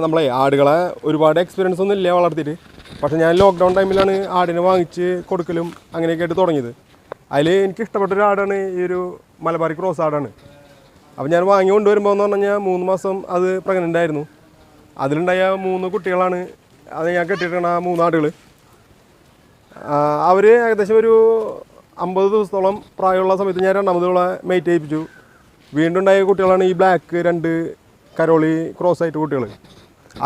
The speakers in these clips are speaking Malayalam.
നമ്മളെ ആടുകളെ ഒരുപാട് എക്സ്പീരിയൻസ് ഒന്നും ഇല്ല വളർത്തിയിട്ട്. പക്ഷേ ഞാൻ ലോക്ക്ഡൗൺ ടൈമിലാണ് ആടിനെ വാങ്ങിച്ച് കൊടുക്കലും അങ്ങനെയൊക്കെ ആയിട്ട് തുടങ്ങിയത്. അതിൽ എനിക്ക് ഇഷ്ടപ്പെട്ടൊരു ആടാണ് ഈ ഒരു മലബാറി ക്രോസ് ആടാണ്. അപ്പോൾ ഞാൻ വാങ്ങി കൊണ്ടുവരുമ്പോൾ എന്ന് പറഞ്ഞു കഴിഞ്ഞാൽ 3 മാസം അത് പ്രഗ്നൻ്റ് ആയിരുന്നു. അതിലുണ്ടായ 3 കുട്ടികളാണ് അത് ഞാൻ കെട്ടിയിട്ടാണ് ആ 3 ആടുകൾ. അവർ ഏകദേശം ഒരു 50 ദിവസത്തോളം പ്രായമുള്ള സമയത്ത് ഞാൻ രണ്ടാമതുള്ള മെയ്റ്റ് ചെയ്യിപ്പിച്ചു. വീണ്ടും ഉണ്ടായ കുട്ടികളാണ് ഈ ബ്ലാക്ക് 2 കരോളി ക്രോസ് ആയിട്ട് കുട്ടികൾ.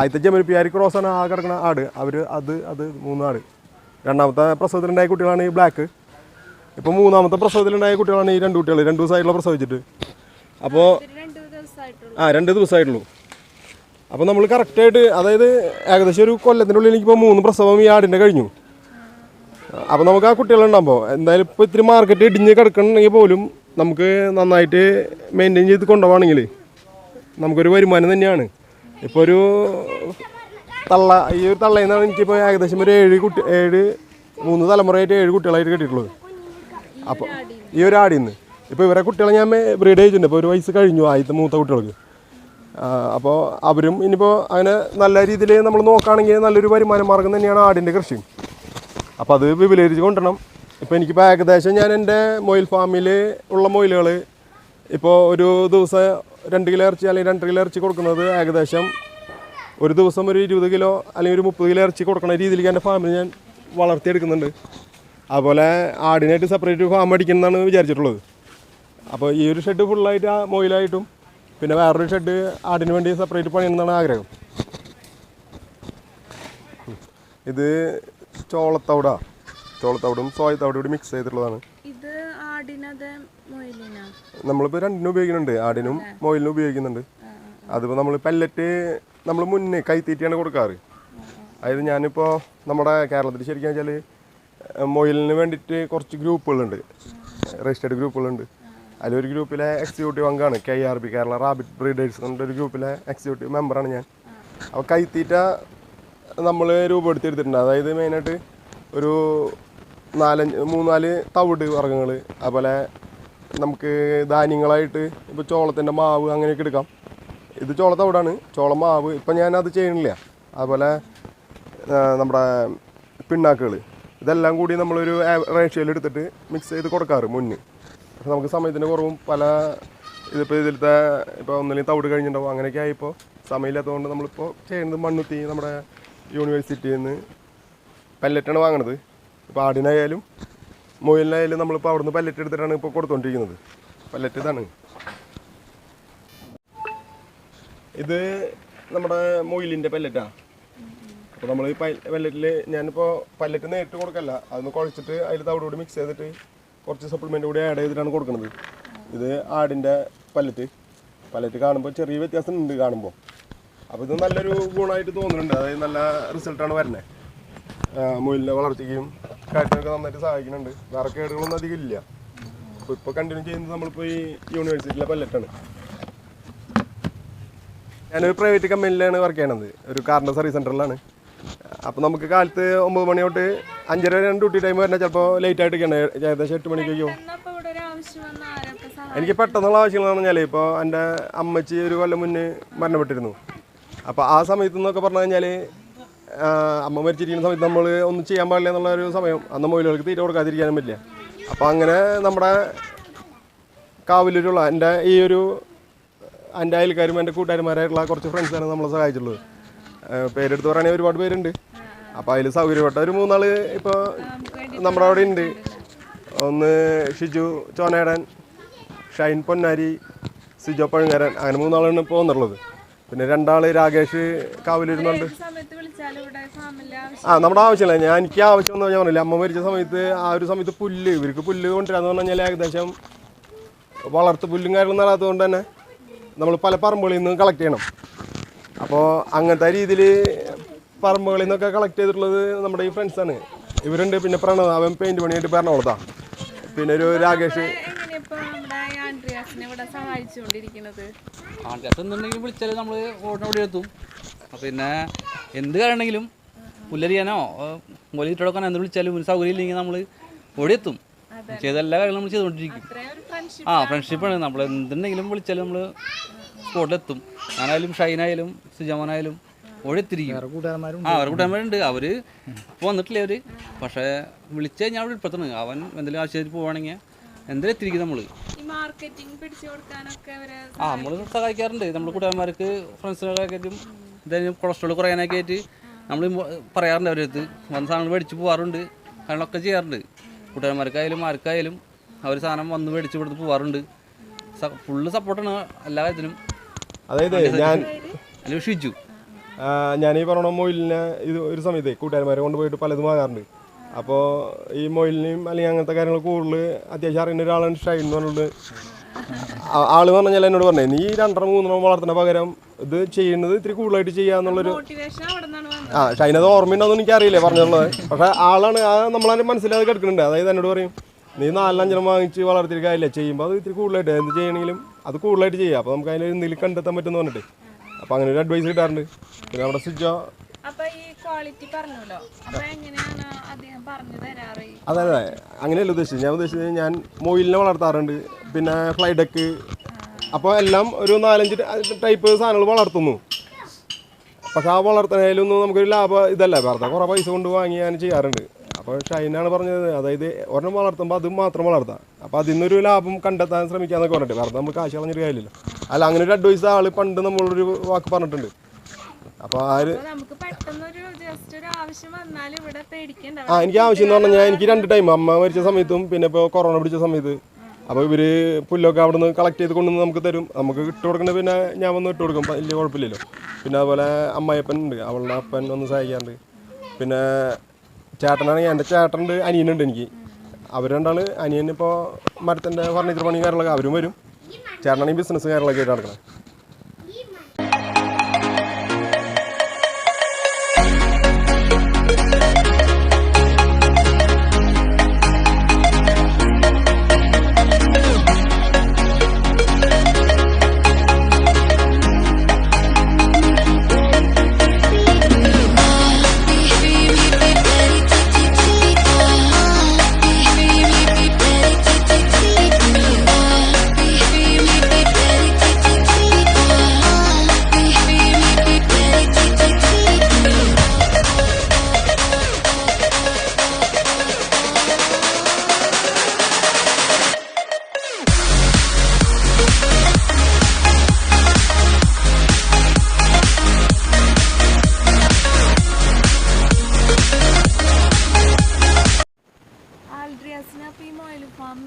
ആദ്യത്തെ ജമൽപ്പിയാരി ക്രോസാണ് ആ കിടക്കുന്ന ആട്. അത് 3 ആട്. രണ്ടാമത്തെ പ്രസവത്തിലുണ്ടായ കുട്ടികളാണ് ഈ ബ്ലാക്ക്. ഇപ്പോൾ 3ാമത്തെ പ്രസവത്തിലുണ്ടായ കുട്ടികളാണ് ഈ 2 കുട്ടികൾ. 2 ദിവസമായിട്ടുള്ള പ്രസവിച്ചിട്ട്. അപ്പോൾ 2 ദിവസമായിട്ടുള്ളൂ. അപ്പോൾ നമ്മൾ കറക്റ്റായിട്ട് അതായത് ഏകദേശം ഒരു കൊല്ലത്തിനുള്ളിൽ എനിക്കിപ്പോൾ 3 പ്രസവം ഈ ആടിൻ്റെ കഴിഞ്ഞു. അപ്പോൾ നമുക്ക് ആ കുട്ടികളുണ്ടാകുമ്പോൾ എന്തായാലും ഇപ്പോൾ ഇത്തിരി മാർക്കറ്റ് ഇടിഞ്ഞ് കിടക്കണമെങ്കിൽ പോലും നമുക്ക് നന്നായിട്ട് മെയിൻറ്റെയിൻ ചെയ്ത് കൊണ്ടുപോകണമെങ്കിൽ നമുക്കൊരു വരുമാനം തന്നെയാണ്. ഇപ്പോൾ ഒരു ഈ ഒരു തള്ളയിൽ നിന്നാണ് എനിക്കിപ്പോൾ ഏകദേശം ഒരു 3 തലമുറയായിട്ട് 7 കുട്ടികളായിട്ട് കിട്ടിയിട്ടുള്ളത്. അപ്പോൾ ഈ ഒരു ആടിൽ നിന്ന് ഇപ്പോൾ ഇവരെ കുട്ടികളെ ഞാൻ ബ്രീഡ് ചെയ്തിട്ടുണ്ട്. ഇപ്പോൾ 1 വയസ്സ് കഴിഞ്ഞു ആദ്യത്തെ മൂത്ത കുട്ടികൾക്ക്. അപ്പോൾ അവരും ഇനിയിപ്പോൾ അങ്ങനെ നല്ല രീതിയിൽ നമ്മൾ നോക്കുകയാണെങ്കിൽ നല്ലൊരു വരുമാന മാർഗ്ഗം തന്നെയാണ് ആടിൻ്റെ കൃഷി. അപ്പോൾ അത് വിപുലീകരിച്ച് കൊണ്ടുവരണം. ഇപ്പോൾ എനിക്കിപ്പോൾ ഏകദേശം ഞാൻ എൻ്റെ മൊയിൽ ഫാമിൽ ഉള്ള മൊയിലുകൾ ഇപ്പോൾ ഒരു ദിവസം 2 കിലോ ഇറച്ചി അല്ലെങ്കിൽ 2.5 കിലോ ഇറച്ചി കൊടുക്കുന്നത് ഏകദേശം ഒരു ദിവസം ഒരു 20 കിലോ അല്ലെങ്കിൽ ഒരു 30 കിലോ ഇറച്ചി കൊടുക്കുന്ന രീതിയിലേക്ക് എൻ്റെ ഫാമിൽ ഞാൻ വളർത്തിയെടുക്കുന്നുണ്ട്. അതുപോലെ ആടിനായിട്ട് സെപ്പറേറ്റ് ഫാം അടിക്കുന്നതാണ് വിചാരിച്ചിട്ടുള്ളത്. അപ്പോൾ ഈ ഒരു ഷെഡ് ഫുള്ളായിട്ട് ആ മൊയിലായിട്ടും പിന്നെ വേറൊരു ഷെഡ് ആടിന് വേണ്ടി സെപ്പറേറ്റ് പണിയണമെന്നാണ് ആഗ്രഹം. ഇത് ചോളത്തവിടും സോയത്തവിടും കൂടി മിക്സ് ചെയ്തിട്ടുള്ളതാണ്. നമ്മളിപ്പോൾ രണ്ടിനും ഉപയോഗിക്കുന്നുണ്ട്. ആടിനും മൊയിലിനും ഉപയോഗിക്കുന്നുണ്ട്. അതിപ്പോൾ നമ്മൾ പെല്ലറ്റ് നമ്മൾ മുന്നേ കൈത്തീറ്റിയാണ് കൊടുക്കാറ്. അതായത് ഞാനിപ്പോൾ നമ്മുടെ കേരളത്തിൽ ശരിക്കും വെച്ചാൽ മൊയിലിന് വേണ്ടിയിട്ട് കുറച്ച് ഗ്രൂപ്പുകളുണ്ട്, രജിസ്റ്റേർഡ് ഗ്രൂപ്പുകളുണ്ട്. അതിലൊരു ഗ്രൂപ്പിലെ എക്സിക്യൂട്ടീവ് അംഗമാണ് KRB, കേരള റാബിറ്റ് ബ്രീഡേഴ്സ് എന്നൊരു ഗ്രൂപ്പിലെ എക്സിക്യൂട്ടീവ് മെമ്പറാണ് ഞാൻ. അപ്പോൾ കൈത്തീറ്റ നമ്മൾ രൂപപ്പെടുത്തിയെടുത്തിട്ടുണ്ട്. അതായത് മെയിനായിട്ട് ഒരു 3-4 തവിട് വർഗ്ഗങ്ങൾ, അതുപോലെ നമുക്ക് ധാന്യങ്ങളായിട്ട് ഇപ്പോൾ ചോളത്തിൻ്റെ മാവ് അങ്ങനെയൊക്കെ എടുക്കാം. ഇത് ചോളത്തവിടാണ്. ചോളമാവ് ഇപ്പം ഞാനത് ചെയ്യണില്ല. അതുപോലെ നമ്മുടെ പിണ്ണാക്കുകൾ ഇതെല്ലാം കൂടി നമ്മളൊരു റേഷ്യോയിൽ എടുത്തിട്ട് മിക്സ് ചെയ്ത് കൊടുക്കാറ് മുന്നേ. പക്ഷെ നമുക്ക് സമയത്തിൻ്റെ കുറവും ഇതിലത്തെ ഇപ്പോൾ ഒന്നില്ലെങ്കിൽ തവിട് കഴിഞ്ഞിട്ടുണ്ടാവും. അങ്ങനെയൊക്കെ ആയിപ്പോൾ സമയമില്ലാത്തതുകൊണ്ട് നമ്മളിപ്പോൾ ചെയ്യുന്നത് മണ്ണുത്തി നമ്മുടെ യൂണിവേഴ്സിറ്റിയിൽ നിന്ന് പെല്ലറ്റാണ് വാങ്ങണത്. ഇപ്പോൾ ആടിനായാലും മൊയിലിനായാലും നമ്മളിപ്പോൾ അവിടെ നിന്ന് പെല്ലറ്റ് എടുത്തിട്ടാണ് ഇപ്പോൾ കൊടുത്തുകൊണ്ടിരിക്കുന്നത്. പെല്ലറ്റ് ഇതാണ്. ഇത് നമ്മുടെ മൊയിലിൻ്റെ പെല്ലറ്റാണ്. അപ്പോൾ നമ്മൾ ഈ പെല്ലറ്റിൽ ഞാനിപ്പോൾ പെല്ലറ്റ് നേരിട്ട് കൊടുക്കല്ല, അതൊന്ന് കുഴച്ചിട്ട് അതിൽ തവിടോട് മിക്സ് ചെയ്തിട്ട് കുറച്ച് സപ്ലിമെൻ്റ് കൂടി ആഡ് ചെയ്തിട്ടാണ് കൊടുക്കുന്നത്. ഇത് ആടിൻ്റെ പല്ലറ്റ് കാണുമ്പോൾ ചെറിയ വ്യത്യാസം ഉണ്ട് കാണുമ്പോൾ. അപ്പോൾ ഇത് നല്ലൊരു ഗുണമായിട്ട് തോന്നുന്നുണ്ട്. അതായത് നല്ല റിസൾട്ടാണ് വരുന്നത്. മൊയിലിൻ്റെ വളർച്ചയ്ക്കും കാര്യത്തിനൊക്കെ നന്നായിട്ട് സഹായിക്കുന്നുണ്ട്. വേറെ കേടുകളൊന്നും അധികം ഇല്ല. അപ്പോൾ ഇപ്പോൾ കണ്ടിന്യൂ ചെയ്യുന്നത് നമ്മളിപ്പോൾ ഈ യൂണിവേഴ്സിറ്റിയിലെ പല്ലറ്റാണ്. ഞാനൊരു പ്രൈവറ്റ് കമ്പനിയിലാണ് വർക്ക് ചെയ്യണത്, ഒരു കാറിൻ്റെ സർവീസ് സെൻ്ററിലാണ്. അപ്പോൾ നമുക്ക് കാലത്ത് 9 മണി തൊട്ട് 5:30 വരെ ഡ്യൂട്ടി ടൈം വരുന്നത്. ചിലപ്പോൾ ലേറ്റായിട്ടൊക്കെയാണ്, ഏകദേശം 8 മണിക്കൊക്കെയോ. എനിക്ക് പെട്ടെന്നുള്ള ആവശ്യങ്ങളെന്ന് പറഞ്ഞാൽ ഇപ്പോൾ എൻ്റെ അമ്മച്ചി ഒരു കൊല്ലം മുന്നേ മരണപ്പെട്ടിരുന്നു. അപ്പോൾ ആ സമയത്ത് എന്നൊക്കെ പറഞ്ഞു കഴിഞ്ഞാൽ അമ്മ മരിച്ചിരിക്കുന്ന സമയത്ത് നമ്മൾ ഒന്നും ചെയ്യാൻ പാടില്ല എന്നുള്ളൊരു സമയം. അന്ന് മൊയിലുകൾക്ക് തീരെ കൊടുക്കാതിരിക്കാനും പറ്റില്ല. അപ്പോൾ അങ്ങനെ നമ്മുടെ കാവിലൂരുള്ള എൻ്റെ എൻ്റെ അയൽക്കാരും എൻ്റെ കൂട്ടുകാരന്മാരായിട്ടുള്ള കുറച്ച് ഫ്രണ്ട്സാണ് നമ്മളെ സഹായിച്ചിട്ടുള്ളത്. പേരെടുത്ത് പറയുകയാണെങ്കിൽ ഒരുപാട് പേരുണ്ട്. അപ്പോൾ അതിൽ സൗകര്യപ്പെട്ട ഒരു 3 ആൾ ഇപ്പോൾ നമ്മുടെ അവിടെ ഉണ്ട്. ഒന്ന് ഷിജു ചോനേടൻ, ഷൈൻ പൊന്നാരി, സിജോ പഴുങ്ങരൻ, അങ്ങനെ 3 ആളാണ് ഇപ്പോൾ വന്നിട്ടുള്ളത്. പിന്നെ 2 ആൾ രാകേഷ് കാവിലിരുന്നുണ്ട്. നമ്മുടെ ആവശ്യമില്ല. എനിക്ക് ആവശ്യം എന്ന് പറഞ്ഞാൽ പറഞ്ഞില്ല, അമ്മ മരിച്ച സമയത്ത് ആ ഒരു സമയത്ത് ഇവർക്ക് പുല്ല് കൊണ്ടുവരാന്ന് പറഞ്ഞു കഴിഞ്ഞാൽ ഏകദേശം വളർത്ത് പുല്ലും കാര്യങ്ങളും നടാത്തതുകൊണ്ട് തന്നെ നമ്മൾ പല പറമ്പുകളിൽ നിന്ന് കളക്ട് ചെയ്യണം. അപ്പോൾ അങ്ങനത്തെ രീതിയിൽ പറമ്പുകളിൽ നിന്നൊക്കെ കളക്ട് ചെയ്തിട്ടുള്ളത് നമ്മുടെ ഈ ഫ്രണ്ട്സാണ്. ഇവരുണ്ട്. പിന്നെ പ്രണവ്, അവൻ പെയിൻറ്റ് പണിയായിട്ട് പറഞ്ഞോളതാണ്. പിന്നെ ഒരു രാകേഷ്. വിളിച്ചാൽ നമ്മൾ ഓടി എത്തും. പിന്നെ എന്ത് കാര്യമാണെങ്കിലും പുല്ലരിയാനോ മൊലി ഇട്ടോക്കാൻ എന്ത് വിളിച്ചാലും ഒരു സൗകര്യം ഇല്ലെങ്കിൽ നമ്മൾ ഓടിയെത്തും. ചെയ്തെല്ലാ കാര്യങ്ങളും നമ്മൾ ചെയ്തുകൊണ്ടിരിക്കും. ഫ്രണ്ട്ഷിപ്പാണ്. നമ്മൾ എന്തുണ്ടെങ്കിലും വിളിച്ചാലും നമ്മൾ സ്പോട്ടിലെത്തും. ഞാനായാലും ഷൈനായാലും സുജാമോനായാലും ഓടിത്തിരിക്കും. അവരുടെ കൂട്ടുകാരന്മാരുണ്ട്, അവർ ഇപ്പോൾ വന്നിട്ടില്ല അവർ. പക്ഷേ വിളിച്ചു കഴിഞ്ഞാൽ അവിടെ ഇപ്പത്തണ് അവൻ എന്തെങ്കിലും ആവശ്യമായിട്ട് പോവുകയാണെങ്കിൽ എന്തെങ്കിലും എത്തിരിക്കും. നമ്മൾ നമ്മൾ സഹായിക്കാറുണ്ട്. നമ്മൾ കൂട്ടുകാരന്മാർക്ക് ഫ്രണ്ട്സിനൊക്കെ ആയിട്ടും എന്തായാലും കൊളസ്ട്രോൾ കുറയാനൊക്കെ ആയിട്ട് നമ്മൾ പറയാറുണ്ട്. അവരുടെ അടുത്ത് വന്ന സാധനങ്ങൾ മേടിച്ച് പോകാറുണ്ട്, കാര്യങ്ങളൊക്കെ ചെയ്യാറുണ്ട്. കൂട്ടുകാരന്മാർക്കായാലും ആർക്കായാലും അവർ സാധനം വന്ന് മേടിച്ച് കൊടുത്ത് പോകാറുണ്ട്. ഫുള്ള് സപ്പോർട്ടാണ് എല്ലാ കാര്യത്തിനും. അതായത് അല്ലെങ്കിൽ ഷിജു ഞാൻ ഈ പറഞ്ഞ മൊയിലിനെ ഇത് ഒരു സമയത്ത് കൂട്ടുകാരന്മാരെ കൊണ്ടുപോയിട്ട് പലതും വാങ്ങാറുണ്ട്. അപ്പോൾ ഈ മൊയിലിനെയും അല്ലെങ്കിൽ അങ്ങനത്തെ കാര്യങ്ങൾ കൂടുതൽ അത്യാവശ്യം അറിയുന്ന ഒരാളാണ് ഷൈൻ എന്ന് പറഞ്ഞിട്ട്. ആള് പറഞ്ഞാൽ എന്നോട് പറഞ്ഞേ, നീ 2-3 വളർത്തുന്ന പകരം ഇത് ചെയ്യുന്നത് ഇത്തിരി കൂടുതലായിട്ട് ചെയ്യാന്നുള്ളൊരു ഷൈൻ അത് ഓർമ്മയുണ്ടോന്ന് എനിക്കറിയില്ലേ പറഞ്ഞുള്ളത്. പക്ഷേ ആളാണ് നമ്മളതിന് മനസ്സിലാതെ കിടക്കുന്നുണ്ട്. അതായത് എന്നോട് പറയും, നീ 4-5 വാങ്ങിച്ച് വളർത്തിയിട്ട് കാര്യമില്ല, ചെയ്യുമ്പോൾ അത് ഇത്തിരി കൂടുതലായിട്ട് എന്ത് ചെയ്യണമെങ്കിലും അത് കൂടുതലായിട്ട് ചെയ്യാം. അപ്പോൾ നമുക്ക് അതിൽ എന്തെങ്കിലും കണ്ടെത്താൻ പറ്റുമെന്ന് പറഞ്ഞിട്ട് അപ്പോൾ അങ്ങനെ ഒരു അഡ്വൈസ് കിട്ടാറുണ്ട്. പിന്നെ നമ്മുടെ സ്വിച്ചോ അതെ അങ്ങനെയല്ല ഉദ്ദേശിച്ചത്. ഞാൻ ഉദ്ദേശിച്ചത് ഞാൻ മൊയിലിനെ വളർത്താറുണ്ട്, പിന്നെ ഫ്ലൈ ഡക്ക്, അപ്പോൾ എല്ലാം ഒരു 4-5 ടൈപ്പ് സാധനങ്ങൾ വളർത്തുന്നു. പക്ഷെ ആ വളർത്തുന്നതിലൊന്നും നമുക്കൊരു ലാഭം ഇതല്ല, വെറുതെ കുറേ പൈസ കൊണ്ട് വാങ്ങി ഞാൻ ചെയ്യാറുണ്ട്. അപ്പോൾ ഷൈനാണ് പറഞ്ഞത്, അതായത് ഒരെണ്ണം വളർത്തുമ്പോൾ അത് മാത്രം വളർത്താം, അപ്പോൾ അതിൽ നിന്നൊരു ലാഭം കണ്ടെത്താൻ ശ്രമിക്കാന്നൊക്കെ പറഞ്ഞിട്ട്. വെറുതെ നമുക്ക് കാശ് കളഞ്ഞൊരു കാര്യമില്ലല്ലോ. അല്ല, അങ്ങനെ ഒരു അഡ്വൈസ് ആൾ പണ്ട് നമ്മളൊരു വാക്ക് പറഞ്ഞിട്ടുണ്ട്. അപ്പോൾ എനിക്ക് ആവശ്യം എന്ന് പറഞ്ഞാൽ എനിക്ക് 2 ടൈം, അമ്മ മരിച്ച സമയത്തും പിന്നെ ഇപ്പോൾ കൊറോണ പിടിച്ച സമയത്ത്. അപ്പോൾ ഇവർ പുല്ലൊക്കെ അവിടെ നിന്ന് കളക്ട് ചെയ്ത് കൊണ്ടുവന്ന് നമുക്ക് തരും, നമുക്ക് ഇട്ട് കൊടുക്കുന്നത് പിന്നെ ഞാൻ വന്ന് ഇട്ട് കൊടുക്കും, വലിയ കുഴപ്പമില്ലല്ലോ. പിന്നെ അതുപോലെ അമ്മായിപ്പൻ ഉണ്ട്, അവളുടെ അപ്പൻ ഒന്ന് സഹായിക്കാറുണ്ട്. പിന്നെ ചേട്ടനാണെങ്കിൽ എൻ്റെ ചേട്ടനുണ്ട്, അനിയനുണ്ട് എനിക്ക്. അവർ രണ്ടാൾ, അനിയനിപ്പോൾ മരത്തിൻ്റെ ഫർണിച്ചർ പണി കാര്യങ്ങളൊക്കെ അവരും വരും, ചേട്ടനാണെങ്കിൽ ബിസിനസ് കാര്യങ്ങളൊക്കെ ആയിട്ട് നടക്കണം.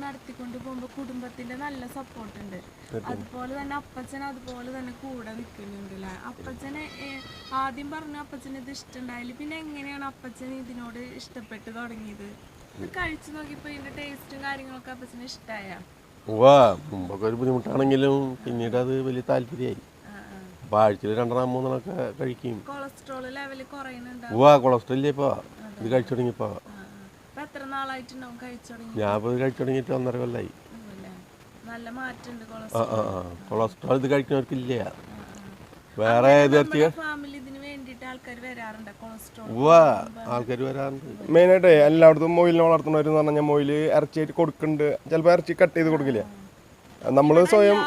നടത്തിക്കൊണ്ട് പോകുമ്പോൾ കുടുംബത്തിന്റെ നല്ല സപ്പോർട്ട് ഉണ്ട്. അതുപോലെ തന്നെ അപ്പച്ചൻ അതുപോലെ തന്നെ കൂടെ നിൽക്കുന്നുണ്ട് അല്ലേ. അപ്പച്ചനെ ആദ്യം പറഞ്ഞു അപ്പച്ചന് ഇത് ഇഷ്ടമുണ്ടായില്ല, പിന്നെ എങ്ങനെയാണ് അപ്പച്ചൻ ഇതിനോട് ഇഷ്ടപ്പെട്ട് തുടങ്ങിയത്? കഴിച്ചു നോക്കിയപ്പോ ഇതിന്റെ ടേസ്റ്റും കാര്യങ്ങളൊക്കെ അപ്പച്ചന് ഇഷ്ടമായ? മുമ്പൊക്കെ ഒരു ബുദ്ധിമുട്ടാണെങ്കിലും പിന്നീട് അത് വലിയ താല്പര്യമായി. അപ്പൊ ആഴ്ചയിൽ 2-3 കഴിക്കും. Cholesterol level കുറയുന്നുണ്ട്? കൊളസ്ട്രോൾ ഇല്ല ഇപ്പൊ, ഇത് കഴിച്ചു തുടങ്ങിയപ്പോ. എത്ര നാളായിട്ടുണ്ടാവും കഴിച്ചു തുടങ്ങി? ഞാൻ കഴിച്ചു തുടങ്ങിയിട്ട് 1.5 കൊല്ലായി. നല്ല മാറ്റമുണ്ട് കൊളസ്ട്രോൾ. ഇത് കഴിക്കുന്നവർക്കില്ല. വേറെ ആൾക്കാർ വരാറുണ്ട്. മെയിനായിട്ട് എല്ലായിടത്തും മൊയിലിനെ വളർത്തുന്നവരെന്ന് പറഞ്ഞാൽ മൊയില് ഇറച്ചിയായിട്ട് കൊടുക്കുന്നുണ്ട്. ചിലപ്പോൾ ഇറച്ചി കട്ട് ചെയ്ത് കൊടുക്കില്ല, നമ്മൾ സ്വയം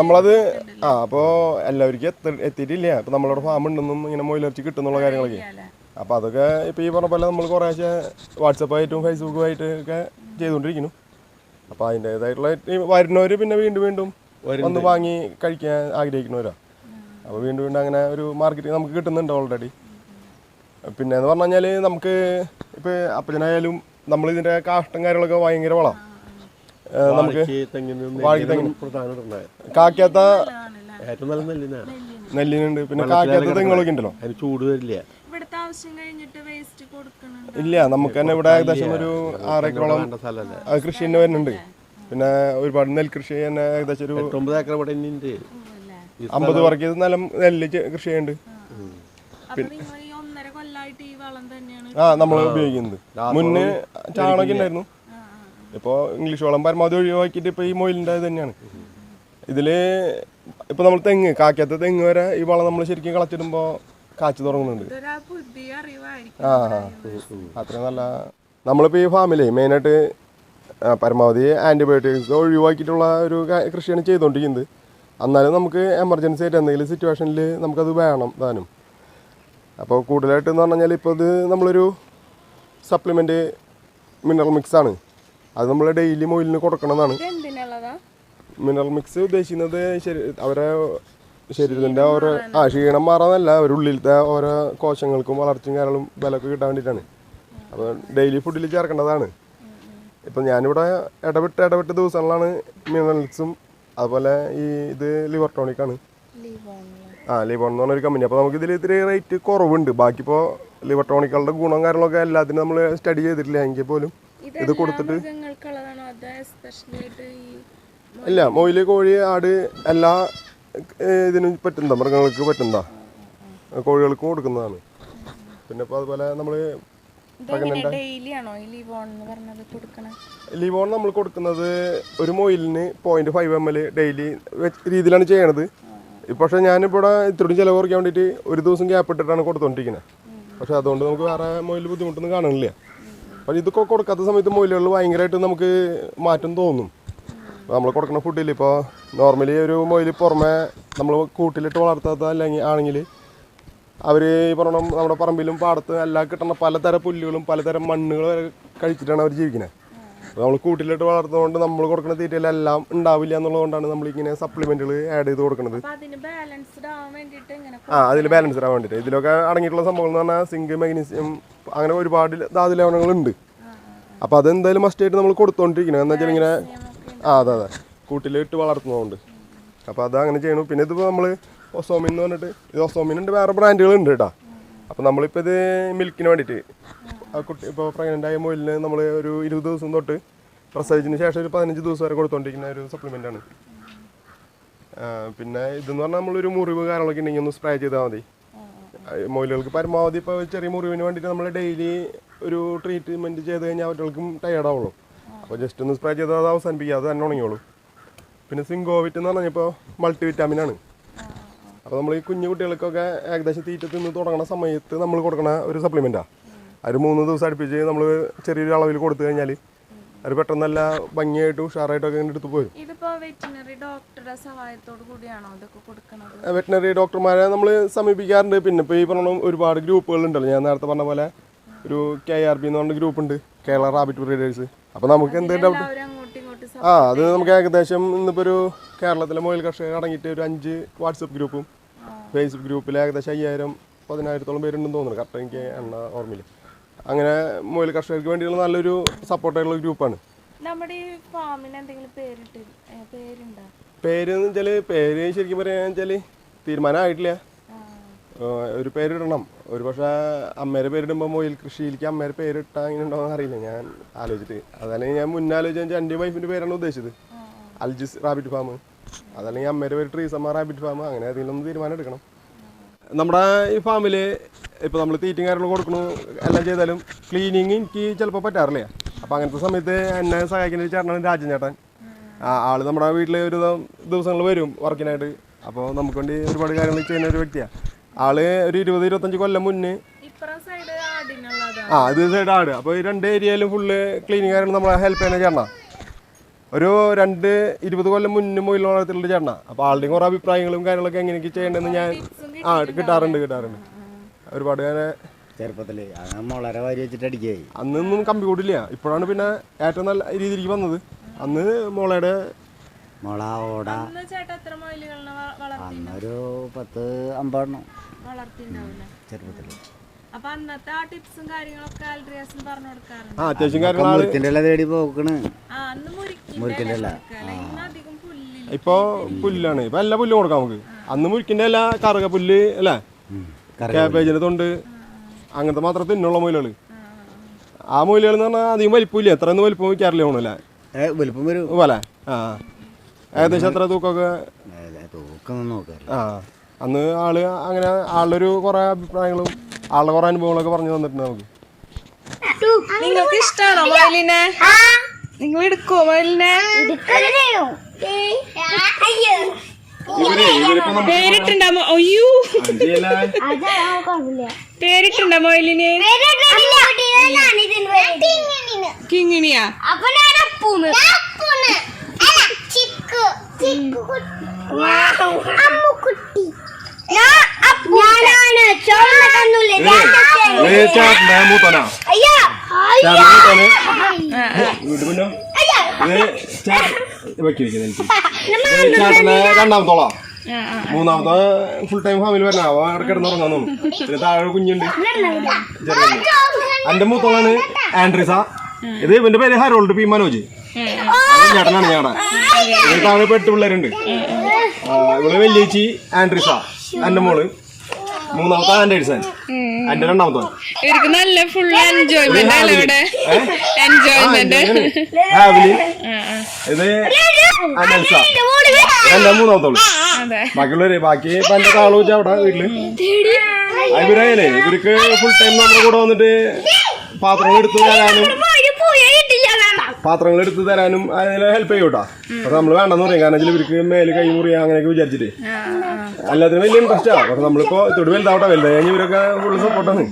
നമ്മളത് അപ്പോൾ എല്ലാവർക്കും എത്തിയിട്ടില്ല. അപ്പോൾ നമ്മളവിടെ ഫാം ഉണ്ടെന്നും ഇങ്ങനെ മൊയിലിറച്ചി കിട്ടുന്നുള്ള കാര്യങ്ങളൊക്കെ. അപ്പോൾ അതൊക്കെ ഇപ്പോൾ ഈ പറഞ്ഞ പോലെ നമ്മൾ കുറേ വാട്സപ്പായിട്ടും ഫേസ്ബുക്കുമായിട്ട് ഒക്കെ ചെയ്തുകൊണ്ടിരിക്കുന്നു. അപ്പോൾ അതിൻ്റേതായിട്ടുള്ള വരുന്നവർ പിന്നെ വീണ്ടും വീണ്ടും വന്ന് വാങ്ങി കഴിക്കാൻ ആഗ്രഹിക്കുന്നവരാ. അപ്പോൾ വീണ്ടും വീണ്ടും അങ്ങനെ ഒരു മാർക്കറ്റിംഗ് നമുക്ക് കിട്ടുന്നുണ്ട് ഓൾറെഡി. പിന്നെ എന്ന് പറഞ്ഞു കഴിഞ്ഞാൽ നമുക്ക് ഇപ്പോൾ അപ്പച്ചനായാലും നമ്മളിതിൻ്റെ കാഷ്ടം കാര്യങ്ങളൊക്കെ ഭയങ്കര വളം. നമുക്ക് കാക്കാത്ത നെല്ലിനുണ്ട്, പിന്നെ കാക്കാത്ത തെങ്ങുകളൊക്കെ ഉണ്ടല്ലോ, ചൂട് വരില്ല. ഇല്ല, നമുക്ക് തന്നെ ഇവിടെ ഏകദേശം ഒരു 6 ഏക്കറോളം കൃഷി തന്നെ വരുന്നുണ്ട്. പിന്നെ ഒരുപാട് നെൽകൃഷി തന്നെ ഏകദേശം ഒരു 9 ഏക്കർ ഇവിടെ 50 വർഗ്ഗ നിലം നെല്ല് കൃഷി ചെയ്യുന്നുണ്ട്. നമ്മൾ ഉപയോഗിക്കുന്നത് മുന്നേ ചാണകം ഉണ്ടായിരുന്നു. ഇപ്പോൾ ഇംഗ്ലീഷ് വളം പരമാവധി ഒഴിവാക്കിയിട്ട് ഇപ്പോൾ ഈ മൊയിലിൻ്റെ ഇത് തന്നെയാണ്. ഇതിൽ ഇപ്പോൾ നമ്മൾ തെങ്ങ് കാക്കാത്ത തെങ്ങ് വരെ ഈ വളം നമ്മൾ ശരിക്കും കളച്ചിടുമ്പോൾ കാച്ചു തുടങ്ങുന്നുണ്ട്. അത്രയും നല്ല. നമ്മളിപ്പോൾ ഈ ഫാമിലേ മെയിനായിട്ട് പരമാവധി ആൻറ്റിബയോട്ടിക്സ് ഒഴിവാക്കിയിട്ടുള്ള ഒരു കൃഷിയാണ് ചെയ്തുകൊണ്ടിരിക്കുന്നത്. എന്നാലും നമുക്ക് എമർജൻസി ആയിട്ട് എന്തെങ്കിലും സിറ്റുവേഷനിൽ നമുക്കത് വേണം താനും. അപ്പോൾ കൂടുതലായിട്ട് എന്ന് പറഞ്ഞു കഴിഞ്ഞാൽ ഇപ്പോൾ ഇത് നമ്മളൊരു സപ്ലിമെൻ്റ് മിനറൽ മിക്സാണ്. അത് നമ്മൾ ഡെയിലി മൊയിലിന് കൊടുക്കണമെന്നാണ്. മിനറൽ മിക്സ് ഉദ്ദേശിക്കുന്നത് അവരെ ശരീരത്തിൻ്റെ ഓരോ ക്ഷീണം മാറാനല്ല, അവരുള്ളിലത്തെ ഓരോ കോശങ്ങൾക്കും വളർച്ചയും കാര്യങ്ങളും ബലമൊക്കെ കിട്ടാൻ വേണ്ടിയിട്ടാണ്. അപ്പോൾ ഡെയിലി ഫുഡിൽ ചേർക്കേണ്ടതാണ്. ഇപ്പം ഞാനിവിടെ ഇടവിട്ട് ദിവസങ്ങളിലാണ് മിനറൽ മിക്സും അതുപോലെ ഇത് ലിവർ ടോണിക്കാണ്. ലിവോൺ എന്ന് പറഞ്ഞൊരു കമ്പനി. അപ്പോൾ നമുക്കിതിൽ ഇത്തിരി റേറ്റ് കുറവുണ്ട്. ബാക്കി ഇപ്പോൾ ലിവർ ടോണിക്കുകളുടെ ഗുണം കാര്യങ്ങളൊക്കെ എല്ലാത്തിനും നമ്മൾ സ്റ്റഡി ചെയ്തിട്ടില്ല. എങ്കിൽ പോലും ഇത് കൊടുത്തിട്ട് ഇല്ല, മൊയില്, കോഴി, ആട് എല്ലാ ഇതിനും പറ്റുന്നതാ, മൃഗങ്ങൾക്ക് പറ്റുന്നതാ, കോഴികൾക്ക് കൊടുക്കുന്നതാണ്. പിന്നെ ഇപ്പോൾ അതുപോലെ നമ്മൾ ലിവോൺ നമ്മൾ കൊടുക്കുന്നത് ഒരു മൊയിലിന് 0.5 ml ഡെയിലി രീതിയിലാണ് ചെയ്യണത്. പക്ഷേ ഞാനിപ്പോൾ ഇവിടെ ഇത്രയും ചിലവ് കുറയ്ക്കാൻ വേണ്ടിയിട്ട് ഒരു ദിവസം ഗ്യാപ്പ് ഇട്ടിട്ടാണ് കൊടുത്തുകൊണ്ടിരിക്കുന്നത്. പക്ഷേ അതുകൊണ്ട് നമുക്ക് വേറെ മൊയിൽ ബുദ്ധിമുട്ടൊന്നും കാണുന്നില്ല. അപ്പോൾ ഇതൊക്കെ കൊടുക്കാത്ത സമയത്ത് മൊയിലുകളിൽ ഭയങ്കരമായിട്ട് നമുക്ക് മാറ്റം തോന്നും. നമ്മൾ കൊടുക്കുന്ന ഫുഡിൽ ഇപ്പോൾ നോർമലി ഒരു മൊയിൽ പുറമെ നമ്മൾ കൂട്ടിലിട്ട് വളർത്താത്ത അല്ലെങ്കിൽ ആണെങ്കിൽ അവർ ഈ പറഞ്ഞ നമ്മുടെ പറമ്പിലും പാടത്തും എല്ലാം കിട്ടുന്ന പലതരം പുല്ലുകളും പലതരം മണ്ണുകളും വരെ കഴിച്ചിട്ടാണ് അവർ ജീവിക്കുന്നത്. നമ്മൾ കൂട്ടിലിട്ട് വളർത്തുന്നതുകൊണ്ട് നമ്മൾ കൊടുക്കുന്ന തീറ്റയിലെല്ലാം ഉണ്ടാവില്ല എന്നുള്ളതുകൊണ്ടാണ് നമ്മളിങ്ങനെ സപ്ലിമെൻറ്റുകൾ ആഡ് ചെയ്ത് കൊടുക്കുന്നത്. അതിൽ ബാലൻസ്ഡ് ആവാൻ വേണ്ടിയിട്ട് ഇതിലൊക്കെ അടങ്ങിയിട്ടുള്ള സംഭവങ്ങൾ എന്ന് പറഞ്ഞാൽ സിങ്ക്, മഗ്നീഷ്യം, അങ്ങനെ ഒരുപാട് ധാതു ലവണങ്ങളുണ്ട്. അപ്പോൾ അതെന്തായാലും മസ്റ്റായിട്ട് നമ്മൾ കൊടുത്തുകൊണ്ടിരിക്കുന്നത്. എന്ന് വെച്ചാൽ ഇങ്ങനെ അതെ കൂട്ടിലിട്ട് വളർത്തുന്നതുകൊണ്ട്. അപ്പോൾ അത് അങ്ങനെ ചെയ്യണം. പിന്നെ ഇതിപ്പോൾ നമ്മൾ ഒസോമിൻ എന്ന് പറഞ്ഞിട്ട്, ഇത് ഒസോമിനുണ്ട്, വേറെ ബ്രാൻഡുകളുണ്ട് കേട്ടോ. അപ്പോൾ നമ്മളിപ്പോൾ ഇത് മിൽക്കിന് വേണ്ടിയിട്ട് ആ കുട്ടി ഇപ്പോൾ പ്രഗ്നൻ്റ് ആയ മൊയിലിന് നമ്മൾ ഒരു 20 ദിവസം തൊട്ട് പ്രസവിച്ചതിന് ശേഷം ഒരു 15 ദിവസം വരെ കൊടുത്തുകൊണ്ടിരിക്കുന്ന ഒരു സപ്ലിമെൻ്റാണ്. പിന്നെ ഇതെന്ന് പറഞ്ഞാൽ നമ്മളൊരു മുറിവ് കാര്യങ്ങളൊക്കെ ഉണ്ടെങ്കിൽ ഒന്ന് സ്പ്രേ ചെയ്താൽ മതി. മൊയിലുകൾക്ക് പരമാവധി ഇപ്പോൾ ചെറിയ മുറിവിന് വേണ്ടിയിട്ട് നമ്മൾ ഡെയിലി ഒരു ട്രീറ്റ്മെൻറ്റ് ചെയ്ത് കഴിഞ്ഞാൽ അവറ്റകൾക്കും ടയേർഡാവുള്ളൂ. അപ്പോൾ ജസ്റ്റ് ഒന്ന് സ്പ്രേ ചെയ്താൽ അത് അവസാനിപ്പിക്കുക, അത് തന്നെ ഉണങ്ങിയോളൂ. പിന്നെ സിങ്കോവിറ്റ് എന്ന് പറഞ്ഞാൽ ഇപ്പോൾ മൾട്ടി വിറ്റാമിനാണ്. അപ്പോൾ നമ്മൾ ഈ കുഞ്ഞു കുട്ടികൾക്കൊക്കെ ഏകദേശം തീറ്റ തിന്ന് തുടങ്ങുന്ന സമയത്ത് നമ്മൾ കൊടുക്കുന്ന ഒരു സപ്ലിമെൻറ്റാണ്. ഒരു 3 ദിവസം അടുപ്പിച്ച് നമ്മൾ ചെറിയൊരു അളവിൽ കൊടുത്തു കഴിഞ്ഞാൽ അത് പെട്ടെന്ന് നല്ല ഭംഗിയായിട്ട് ഉഷാറായിട്ടൊക്കെ ഇങ്ങനെ എടുത്ത് പോരും. വെറ്റിനറി ഡോക്ടർമാരെ നമ്മൾ സമീപിക്കാറുണ്ട്. പിന്നെ ഇപ്പോൾ ഈ പറഞ്ഞ ഒരുപാട് ഗ്രൂപ്പുകളുണ്ടല്ലോ, ഞാൻ നേരത്തെ പറഞ്ഞ പോലെ ഒരു KRB എന്ന് പറഞ്ഞ ഗ്രൂപ്പുണ്ട്, കേരള റാബിറ്റ് ബ്രീഡേഴ്സ്. അപ്പോൾ നമുക്ക് എന്ത് ഡൗട്ട് അത് നമുക്ക് ഏകദേശം ഇന്നിപ്പോൾ ഒരു കേരളത്തിലെ മൊയിൽ കർഷകർ അടങ്ങിയിട്ട് ഒരു 5 വാട്സപ്പ് ഗ്രൂപ്പും ഫേസ്ബുക്ക് ഗ്രൂപ്പിൽ ഏകദേശം 1000-10,000 പേരുണ്ടെന്ന് തോന്നുന്നു, കറക്റ്റ് എനിക്ക് എണ്ണ ഓർമ്മയില്ല. അങ്ങനെ മൊയിൽ കർഷകർക്ക് വേണ്ടിയുള്ള നല്ലൊരു സപ്പോർട്ടായിട്ടുള്ള ഗ്രൂപ്പാണ്. പേരെന്ന് വെച്ചാൽ പേര് ശരിക്കും പറയാന്ന് വെച്ചാൽ തീരുമാനമായിട്ടില്ല. ഒരു പേരിടണം. ഒരു പക്ഷേ അമ്മേരെ പേരിടുമ്പോൾ മൊയിൽ കൃഷിയിലേക്ക് അമ്മേരെ പേരിട്ടാൽ അങ്ങനെ ഉണ്ടോയെന്ന് അറിയില്ല, ഞാൻ ആലോചിച്ചിട്ട്. അതല്ലെങ്കിൽ ഞാൻ മുന്നേ ആലോചിച്ചാൽ എൻ്റെ വൈഫിൻ്റെ പേരാണ് ഉദ്ദേശിച്ചത്, അൽജിസ് റാബിറ്റ് ഫാം. അതല്ലെങ്കിൽ അമ്മേരെ പേര് ട്രീസമ്മ റാബിറ്റ് ഫാം. അങ്ങനെ അതിലൊന്ന് തീരുമാനം എടുക്കണം. നമ്മുടെ ഈ ഫാമിൽ ഇപ്പോൾ നമ്മൾ തീറ്റയും കാര്യങ്ങളും കൊടുക്കണു എല്ലാം ചെയ്താലും ക്ലീനിങ് എനിക്ക് ചിലപ്പോൾ പറ്റാറില്ല. അപ്പോൾ അങ്ങനത്തെ സമയത്ത് എന്നെ സഹായിക്കുന്ന ചേട്ടനാണ് രാജൻ ചേട്ടൻ. ആൾ നമ്മുടെ വീട്ടിൽ ഒരു ദിവസങ്ങൾ വരും വർക്കിനായിട്ട്. അപ്പോൾ നമുക്ക് വേണ്ടി ഒരുപാട് കാര്യങ്ങൾ ചെയ്യുന്ന ഒരു വ്യക്തിയാണ് ആള്. ഒരു 20-25 കൊല്ലം മുന്നേ ഇത് സൈഡ് ആട്. അപ്പോൾ ഈ 2 ഏരിയയിലും ഫുള്ള് ക്ലീനിങ് കാര്യങ്ങൾ നമ്മളെ ഹെൽപ്പ് ചെയ്യുന്ന ചേട്ടനാ. ഒരു 20 കൊല്ലം മുന്നേ മൊയിൽ വളർത്തിലുള്ള ചേട്ടനാ. അപ്പോൾ ആളുടെയും കുറേ അഭിപ്രായങ്ങളും കാര്യങ്ങളൊക്കെ എങ്ങനെയൊക്കെ ചെയ്യേണ്ടതെന്ന് ഞാൻ കിട്ടാറുണ്ട് ഒരുപാട്. ചെറുപ്പത്തില് വളരെ വാരി വെച്ചിട്ട് അടിക്കായി. അന്നൊന്നും കമ്പി കൂടില്ല. ഇപ്പോഴാണ് പിന്നെ ഏറ്റവും നല്ല രീതിയിലേക്ക് വന്നത്. അന്ന് മോളയുടെ ഓട അന്നൊരു 10-50 ചെറുപ്പത്തില്. അത്യാവശ്യം കാര്യങ്ങൾ തേടി പോക്കണ്. ഇപ്പൊ പുല്ലാണ്. ഇപ്പൊ എല്ലാ പുല്ലും കൊടുക്കാം നമുക്ക്. അന്ന് മുരിക്കിന്റെ എല്ലാ കറുക പുല്ല് അല്ലേ, കാബേജിന്റെ തൊണ്ട്, അങ്ങനത്തെ മാത്രം തിന്നുള്ള മൊയിലുകൾ. ആ മൊയിലുകൾ എന്ന് പറഞ്ഞാൽ അധികം വലിപ്പമില്ല. എത്രയൊന്നും വലിപ്പം വയ്ക്കാറില്ല തോന്നല്ലേ, വലിപ്പം വരും പോലെ. ഏകദേശം എത്ര തൂക്കമൊക്കെ? അന്ന് ആള് അങ്ങനെ ആളുടെ ഒരു കുറെ അഭിപ്രായങ്ങളും ആളുടെ കുറെ അനുഭവങ്ങളൊക്കെ പറഞ്ഞു തന്നിട്ടുണ്ട് നമുക്ക്. നിങ്ങൾക്ക് ഇഷ്ടമാണോ മൊയിലിനെ? നിങ്ങൾ എടുക്കുവോ മൊയിലിനെ? പേരിട്ടുണ്ടാമോ? അയ്യോ, പേരിട്ടുണ്ടോ മൊയിലിന്? കിങ്ങിണിയാ? ചേട്ടൻ്റെ മൂത്തനാ ചേട്ടനെ രണ്ടാമത്തോളാ മൂന്നാമത്തെ ഫുൾ ടൈം ഫാമിലി വരണ അവിടെ കിടന്നുറങ്ങാൻ തോന്നും പിന്നെ താഴെ കുഞ്ഞുണ്ട് എന്റെ മൂത്തോളാണ് ആൻഡ്രിസ ഇത് ഇവന്റെ പേര് ഹരോൾഡ് പി മനോജ് ചേട്ടനാണ് ഞങ്ങളുടെ ഇതിന് താഴെ ഇപ്പൊ 8 പിള്ളേരുണ്ട് ഇവിടെ വെല്ലേച്ചി ആൻഡ്രിസ എന്റെ മോള് മൂന്നാമത്തെ ആൻഡേഴ്സൺ എന്റെ രണ്ടാമത്തെ ഇവർക്ക് നല്ല ഫുൾ എൻജോയ്മെന്റ് ഇത് അനൽസ എന്റെ മൂന്നാമത്തോളൂ ബാക്കിയുള്ളവര് ബാക്കി ഇപ്പൊ എന്റെ കാളു വെച്ചാ അവിടെ വീട്ടില് ഇവരല്ലേ ഇവർക്ക് ഫുൾ ടൈം നമ്മുടെ കൂടെ വന്നിട്ട് പാത്രങ്ങൾ എടുത്തു തരാനും അതിനെ ഹെൽപ്പ് ചെയ്യൂട്ടാ പക്ഷെ നമ്മള് വേണ്ടെന്ന് പറയും കാരണം ഇവർക്ക് മേല് കൈ മുറിയാ അങ്ങനെയൊക്കെ വിചാരിച്ചിട്ട് എല്ലാത്തിനും വലിയ ഇൻട്രസ്റ്റാ പക്ഷെ നമ്മളിപ്പോ തൊട്ട് വലുതാവട്ടെ വലുതായി കഴിഞ്ഞ് ഇവരൊക്കെ ഫുള്ള് സപ്പോർട്ടാണ്.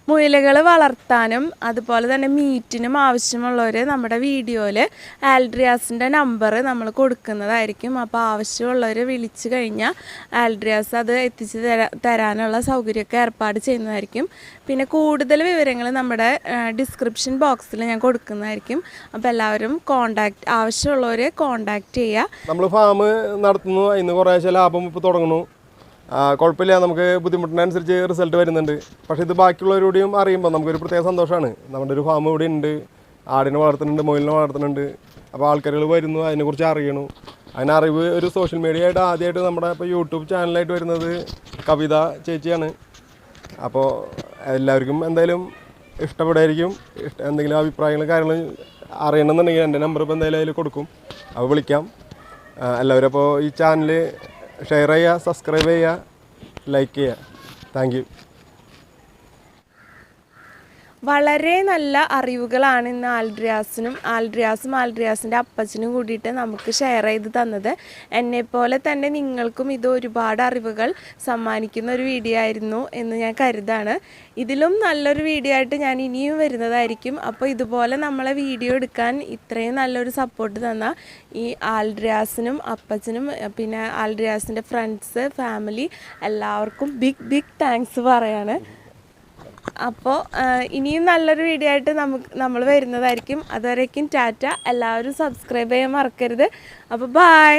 മുയലുകൾ വളർത്താനും അതുപോലെ തന്നെ മീറ്റിനും ആവശ്യമുള്ളവർ നമ്മുടെ വീഡിയോയിൽ ആൽഡ്രിയാസിൻ്റെ നമ്പർ നമ്മൾ കൊടുക്കുന്നതായിരിക്കും. അപ്പോൾ ആവശ്യമുള്ളവർ വിളിച്ചു കഴിഞ്ഞാൽ ആൽഡ്രിയാസ് അത് എത്തിച്ച് തരാനുള്ള സൗകര്യമൊക്കെ ഏർപ്പാട് ചെയ്യുന്നതായിരിക്കും. പിന്നെ കൂടുതൽ വിവരങ്ങൾ നമ്മുടെ ഡിസ്ക്രിപ്ഷൻ ബോക്സിൽ ഞാൻ കൊടുക്കുന്നതായിരിക്കും. അപ്പോൾ എല്ലാവരും ആവശ്യമുള്ളവർ കോണ്ടാക്ട് ചെയ്യുക. നമ്മൾ ഫാം നടത്തുന്നു, ഇന്ന് കുറേശ്ശെ ലാഭം ഇപ്പോൾ തുടങ്ങുന്നു. കുഴപ്പമില്ല, നമുക്ക് ബുദ്ധിമുട്ടിനനുസരിച്ച് റിസൾട്ട് വരുന്നുണ്ട്. പക്ഷേ ഇത് ബാക്കിയുള്ളവരോടെയും അറിയുമ്പോൾ നമുക്കൊരു പ്രത്യേക സന്തോഷമാണ്. നമ്മുടെ ഒരു ഫാം ഇവിടെ ഉണ്ട്, ആടിനെ വളർത്തുന്നുണ്ട്, മുയലിനെ വളർത്തുന്നുണ്ട്. അപ്പോൾ ആൾക്കാരുകൾ വരുന്നു, അതിനെക്കുറിച്ച് അറിയണു. അതിനറിവ് ഒരു സോഷ്യൽ മീഡിയ ആയിട്ട് ആദ്യമായിട്ട് നമ്മുടെ ഇപ്പോൾ യൂട്യൂബ് ചാനലായിട്ട് വരുന്നത് കവിത ചേച്ചിയാണ്. അപ്പോൾ എല്ലാവർക്കും എന്തായാലും ഇഷ്ടപ്പെടുമായിരിക്കും. എന്തെങ്കിലും അഭിപ്രായങ്ങളും കാര്യങ്ങളും അറിയണമെന്നുണ്ടെങ്കിൽ എൻ്റെ നമ്പർ ഇപ്പോൾ എന്തായാലും അതിൽ കൊടുക്കും, അപ്പോൾ വിളിക്കാം. എല്ലാവരും അപ്പോൾ ഈ ചാനൽ ഷെയർ ചെയ്യുക, സബ്സ്ക്രൈബ് ചെയ്യുക, ലൈക്ക് ചെയ്യുക. Thank you. വളരെ നല്ല അറിവുകളാണ് ഇന്ന് ആൽഡ്രിയാസും ആൽഡ്രിയാസിൻ്റെ അപ്പച്ചനും കൂടിയിട്ട് നമുക്ക് ഷെയർ ചെയ്ത് തന്നത്. എന്നെപ്പോലെ തന്നെ നിങ്ങൾക്കും ഇത് ഒരുപാട് അറിവുകൾ സമ്മാനിക്കുന്ന ഒരു വീഡിയോ ആയിരുന്നു എന്ന് ഞാൻ കരുതാണ്. ഇതിലും നല്ലൊരു വീഡിയോ ആയിട്ട് ഞാൻ ഇനിയും വരുന്നതായിരിക്കും. അപ്പോൾ ഇതുപോലെ നമ്മളെ വീഡിയോ എടുക്കാൻ ഇത്രയും നല്ലൊരു സപ്പോർട്ട് തന്ന ഈ ആൽഡ്രിയാസിനും അപ്പച്ചനും പിന്നെ ആൽഡ്രിയാസിൻ്റെ ഫ്രണ്ട്സ്, ഫാമിലി എല്ലാവർക്കും ബിഗ് താങ്ക്സ് പറയാണ്. അപ്പോൾ ഇനിയും നല്ലൊരു വീഡിയോ ആയിട്ട് നമ്മൾ വരുന്നതായിരിക്കും. അതുവരേക്കും ടാറ്റ. എല്ലാവരും സബ്സ്ക്രൈബ് ചെയ്യാൻ മറക്കരുത്. അപ്പോൾ ബൈ.